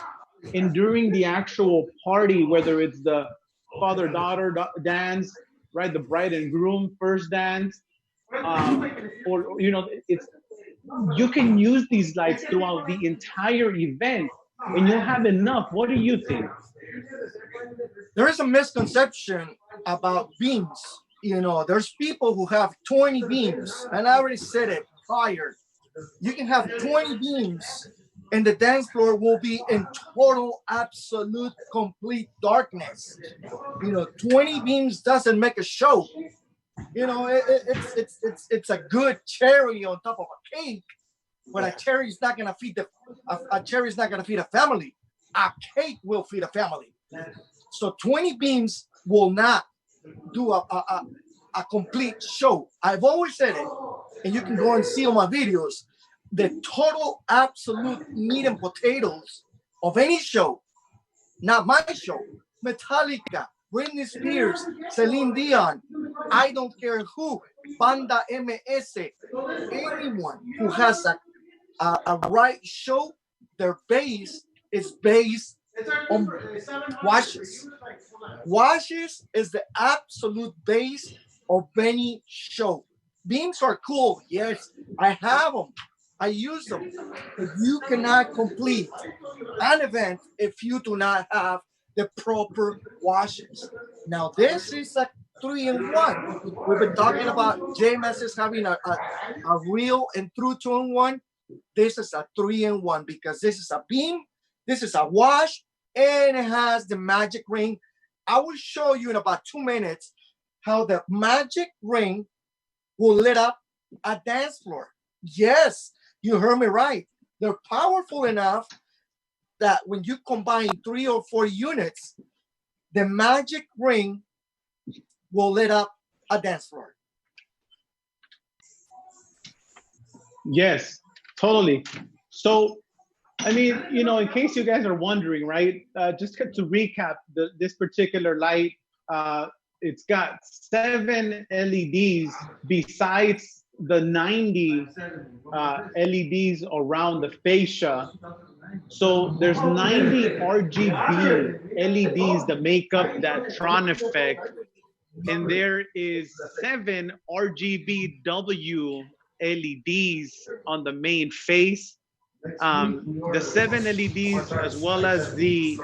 And during the actual party, whether it's the father-daughter dance, right? The bride and groom first dance, or, it's, you can use these lights throughout the entire event and you'll have enough. What do you think? There is a misconception about beams. There's people who have 20 beams, and I already said it prior. You can have 20 beams and the dance floor will be in total, absolute, complete darkness. 20 beams doesn't make a show. It's a good cherry on top of a cake, but a cherry is not gonna feed a cherry is not gonna feed a family. A cake will feed a family. So 20 beams will not do a complete show. I've always said it, and you can go and see on my videos. The total, absolute meat and potatoes of any show, not my show, Metallica, Britney Spears, Celine Dion, I don't care who, Banda MS, anyone who has a right show, their base is based on washes. Washes is the absolute base of any show. Beams are cool, yes, I have them. I use them. But you cannot complete an event if you do not have the proper washes. Now, this is a 3-in-1. We've been talking about JMAZ is having a real and true 2-in-1. This is a 3-in-1 because this is a beam, this is a wash, and it has the magic ring. I will show you in about 2 minutes how the magic ring will lit up a dance floor. Yes, you heard me right. They're powerful enough that when you combine 3 or 4 units, the magic ring will lit up a dance floor. Yes, totally. So, I mean, in case you guys are wondering, right? Just to recap, this particular light, it's got 7 LEDs besides the 90 LEDs around the fascia. So there's 90 RGB LEDs that make up that Tron effect. And there is 7 RGBW LEDs on the main face. The 7 LEDs, as well as the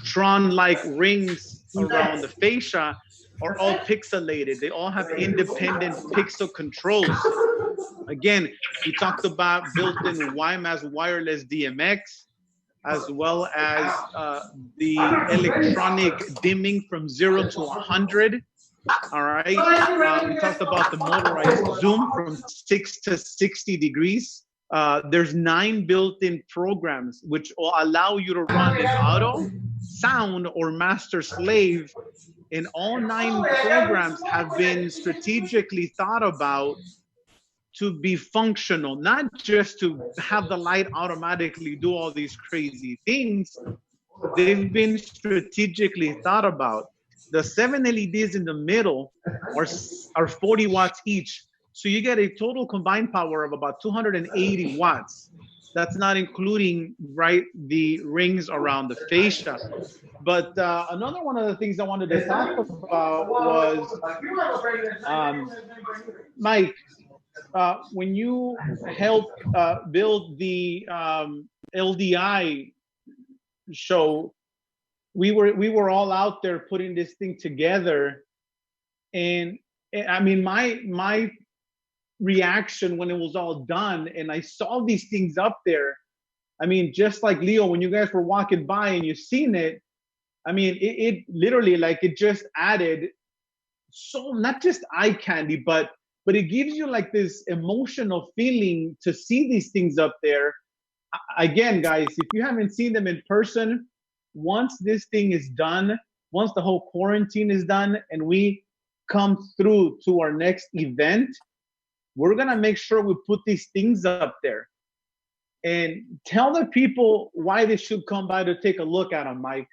Tron-like rings around the fascia, are all pixelated. They all have independent pixel controls. Again, we talked about built-in JMAZ wireless DMX, as well as the electronic dimming from 0 to 100. All right. We talked about the motorized zoom from 6 to 60 degrees. There's 9 built-in programs which will allow you to run in auto, sound, or master slave. And all 9 programs have been strategically thought about to be functional, not just to have the light automatically do all these crazy things. They've been strategically thought about. The 7 LEDs in the middle are 40 watts each. So you get a total combined power of about 280 watts. That's not including, right, the rings around the fascia. But another one of the things I wanted to talk about was, Mike, when you helped build the LDI show, we were all out there putting this thing together, and I mean my reaction when it was all done and I saw these things up there, I mean, just like Leo, when you guys were walking by and you seen it, I mean, it literally, like, it just added so, not just eye candy, but it gives you like this emotional feeling to see these things up there. Again, guys, if you haven't seen them in person, once this thing is done, once the whole quarantine is done and we come through to our next event, we're gonna make sure we put these things up there and tell the people why they should come by to take a look at them, Mike.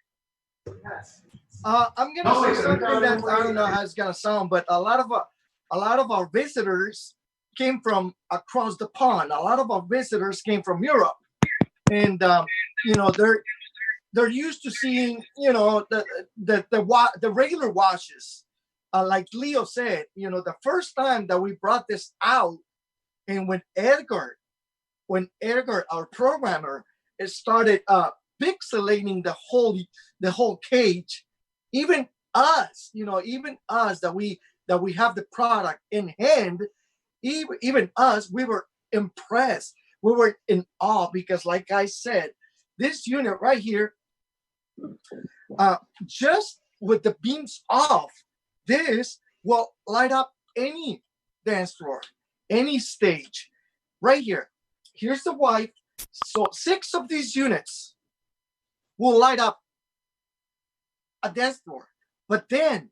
I'm gonna say something that I don't know how it's gonna sound, but a lot of our visitors came from across the pond. A lot of our visitors came from Europe, and you know, they're used to seeing, you know, the regular washes. Like Leo said, you know, the first time that we brought this out, and when Edgar, our programmer, started pixelating the whole cage, even us, you know, that we have the product in hand, even us, we were impressed. We were in awe because, like I said, this unit right here, just with the beams off, this will light up any dance floor, any stage. Right here. Here's the white. So 6 of these units will light up a dance floor. But then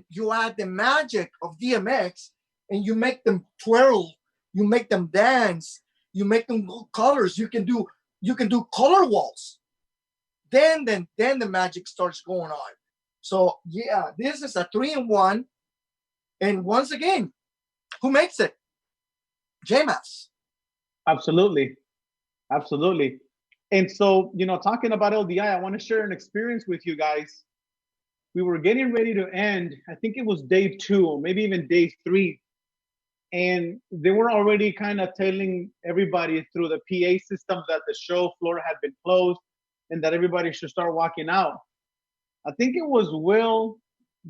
you add the magic of DMX and you make them twirl, you make them dance, you make them colors. You can do color walls. Then the magic starts going on. So yeah, this is a 3-in-1. And once again, who makes it? JMAZ. Absolutely. And so, you know, talking about LDI, I want to share an experience with you guys. We were getting ready to end, I think it was day 2 or maybe even day 3. And they were already kind of telling everybody through the PA system that the show floor had been closed and that everybody should start walking out. I think it was Will,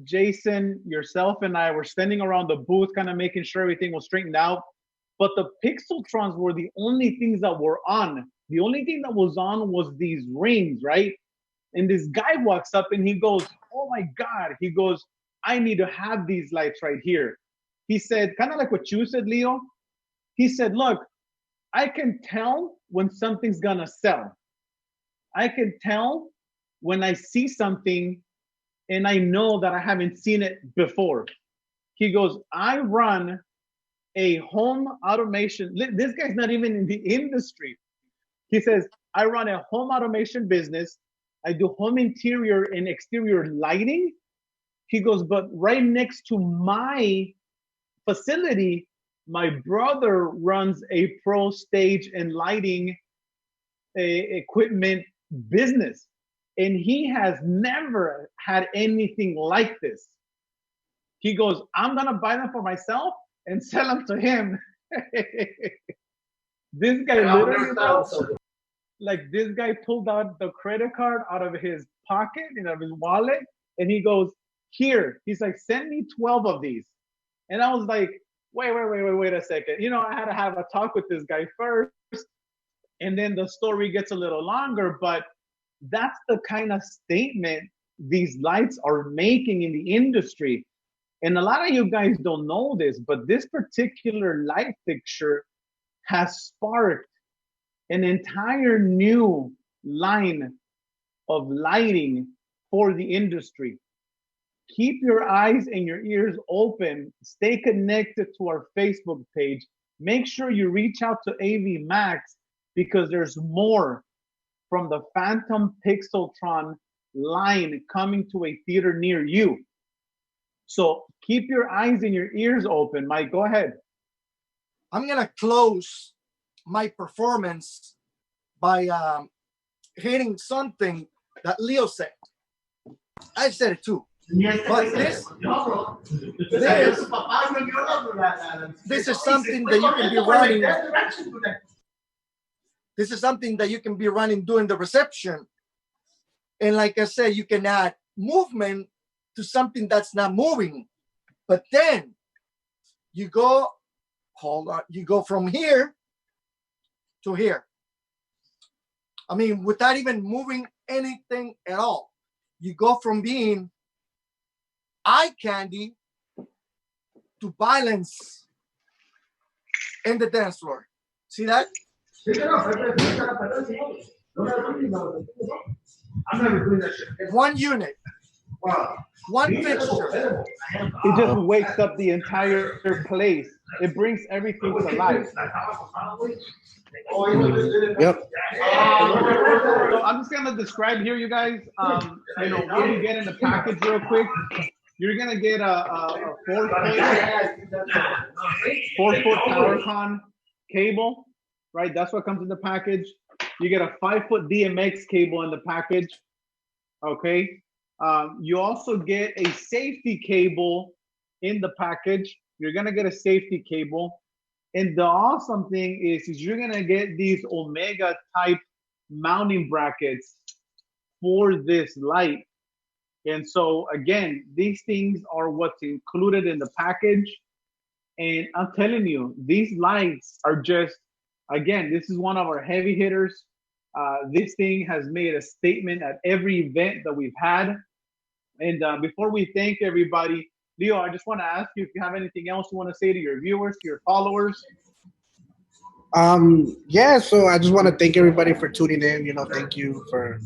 Jason, yourself, and I were standing around the booth, kind of making sure everything was straightened out. But the PIXL TRONs were the only things that were on. The only thing that was on was these rings, right? And this guy walks up and he goes, "Oh my God." He goes, "I need to have these lights right here." He said, kind of like what you said, Leo. He said, "Look, I can tell when something's gonna sell. I can tell when I see something and I know that I haven't seen it before." He goes, "I run a home automation." This guy's not even in the industry. He says, "I run a home automation business. I do home interior and exterior lighting." He goes, "But right next to my facility, my brother runs a pro stage and lighting equipment business. And he has never had anything like this." He goes, "I'm going to buy them for myself and sell them to him." This guy literally, bro, like this guy pulled out the credit card out of his pocket, out of his wallet, and he goes, here. He's like, send me 12 of these. And I was like, wait a second. You know, I had to have a talk with this guy first. And then the story gets a little longer, but that's the kind of statement these lights are making in the industry. And a lot of you guys don't know this, but this particular light fixture has sparked an entire new line of lighting for the industry. Keep your eyes and your ears open. Stay connected to our Facebook page. Make sure you reach out to avmaxx because there's more from the Phantom PIXL TRON line coming to a theater near you. So keep your eyes and your ears open. Mike, go ahead. I'm going to close my performance by hitting something that Leo said. I said it too. But this is something that you can be running. This is something that you can be running during the reception. And like I said, you can add movement to something that's not moving. But then you go, hold on, you go from here to here. I mean, without even moving anything at all. You go from being eye candy to violence in the dance floor. See that? One unit, one fixture. It just wakes up the entire place. It brings everything to life. Yep. So I'm just gonna describe here, you guys. You know, what you get in the package real quick. You're gonna get a 4-foot PowerCon cable, right? That's what comes in the package. You get a 5-foot Dmx cable in the package. Okay. You also get a safety cable in the package. You're gonna get a safety cable. And the awesome thing is you're gonna get these Omega type mounting brackets for this light. And so again, these things are what's included in the package. And I'm telling you, these lights are just, again, this is one of our heavy hitters. This thing has made a statement at every event that we've had. And before we thank everybody, Leo, I just want to ask you if you have anything else you want to say to your viewers, to your followers. Yeah, so I just want to thank everybody for tuning in. You know, thank you for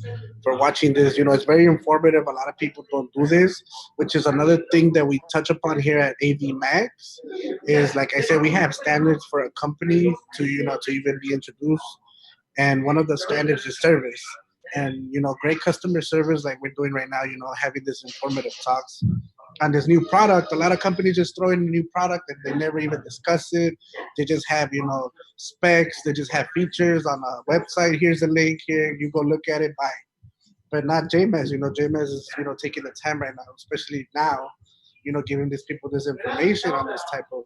watching this. You know, it's very informative. A lot of people don't do this, which is another thing that we touch upon here at avmaxx. Is like I said, we have standards for a company to, you know, to even be introduced, and one of the standards is service. And, you know, great customer service like we're doing right now, you know, having this informative talks on this new product. A lot of companies just throw in a new product and they never even discuss it. They just have, you know, specs. They just have features on a website. Here's a link here. You go look at it, buy. But not JMAZ. You know, JMAZ is, you know, taking the time right now, especially now, you know, giving these people this information on this type of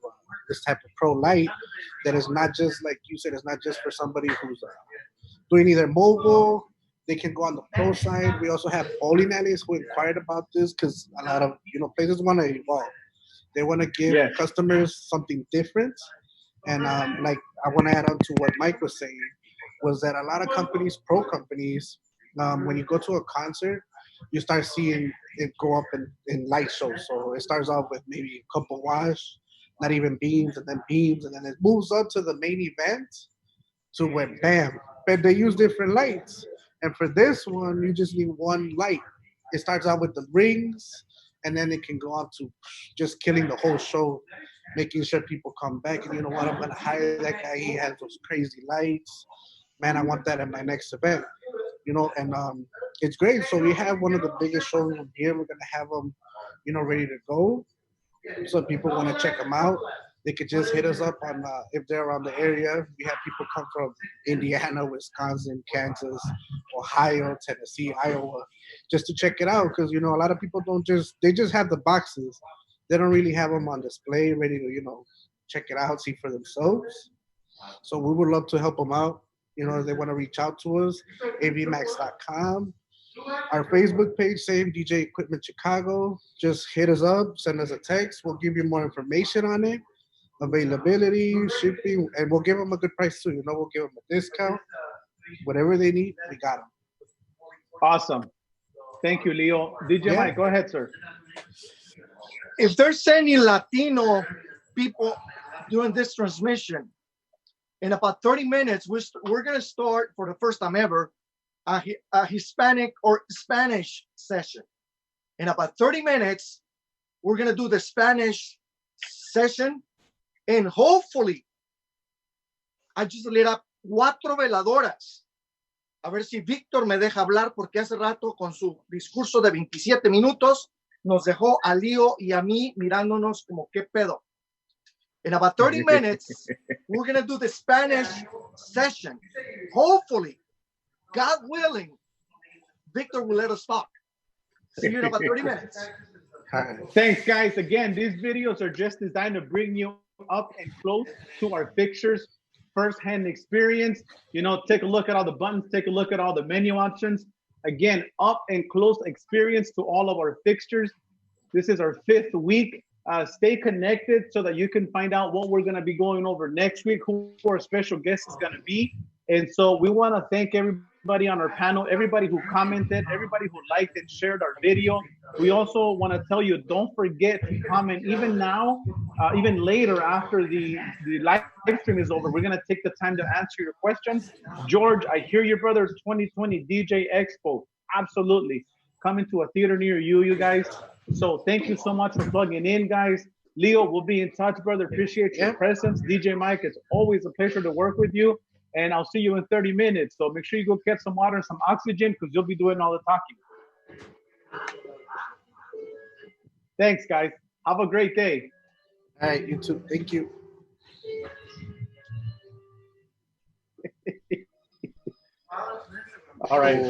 pro light that is not just, like you said, it's not just for somebody who's doing either mobile. They can go on the pro side. We also have bowling alleys who inquired about this because a lot of, you know, places want to evolve. They want to give customers something different. And like I want to add on to what Mike was saying, was that a lot of companies, pro companies, when you go to a concert, you start seeing it go up in light shows. So it starts off with maybe a couple watts, not even beams, and then it moves up to the main event to where bam, but they use different lights. And for this one, you just need one light. It starts out with the rings, and then it can go on to just killing the whole show, making sure people come back. And you know what? I'm going to hire that guy. He has those crazy lights. Man, I want that at my next event. You know, and it's great. So we have one of the biggest shows here. We're going to have them, you know, ready to go. So if people want to check them out, they could just hit us up on if they're around the area. We have people come from Indiana, Wisconsin, Kansas, Ohio, Tennessee, Iowa, just to check it out. Because, you know, a lot of people they just have the boxes. They don't really have them on display ready to, you know, check it out, see for themselves. So we would love to help them out. You know, if they want to reach out to us, avmaxx.com. Our Facebook page, same DJ Equipment Chicago. Just hit us up, send us a text. We'll give you more information on it, availability, shipping, and we'll give them a good price too. You know, we'll give them a discount. Whatever they need, we got them. Awesome. Thank you, Leo. DJ Mike, go ahead, sir. If there's any Latino people doing this transmission, in about 30 minutes, we're going to start for the first time ever a Hispanic or Spanish session. In about 30 minutes, we're going to do the Spanish session, and hopefully, I just lit up 4 veladoras. A ver si Víctor me deja hablar, porque hace rato con su discurso de 27 minutos nos dejó a Leo y a mí mirándonos como qué pedo. In about 30 minutes, we're going to do the Spanish session. Hopefully, God willing, Victor will let us talk. See you in about 30 minutes. Thanks, guys. Again, these videos are just designed to bring you up and close to our fixtures, first-hand experience. You know, take a look at all the buttons, take a look at all the menu options. Again, up and close experience to all of our fixtures. This is our 5th week. Stay connected so that you can find out what we're going to be going over next week, who our special guest is going to be. And so we want to thank everybody on our panel, everybody who commented, everybody who liked and shared our video. We also want to tell you, don't forget to comment even now, even later after the live stream is over. We're going to take the time to answer your questions. George, I hear your brother 2020 DJ Expo. Absolutely. Coming to a theater near you, you guys. So thank you so much for plugging in, guys. Leo, we'll be in touch, brother. Appreciate your presence. DJ Mike, it's always a pleasure to work with you. And I'll see you in 30 minutes. So make sure you go get some water and some oxygen, because you'll be doing all the talking. Thanks, guys. Have a great day. All right, you too. Thank you. All right.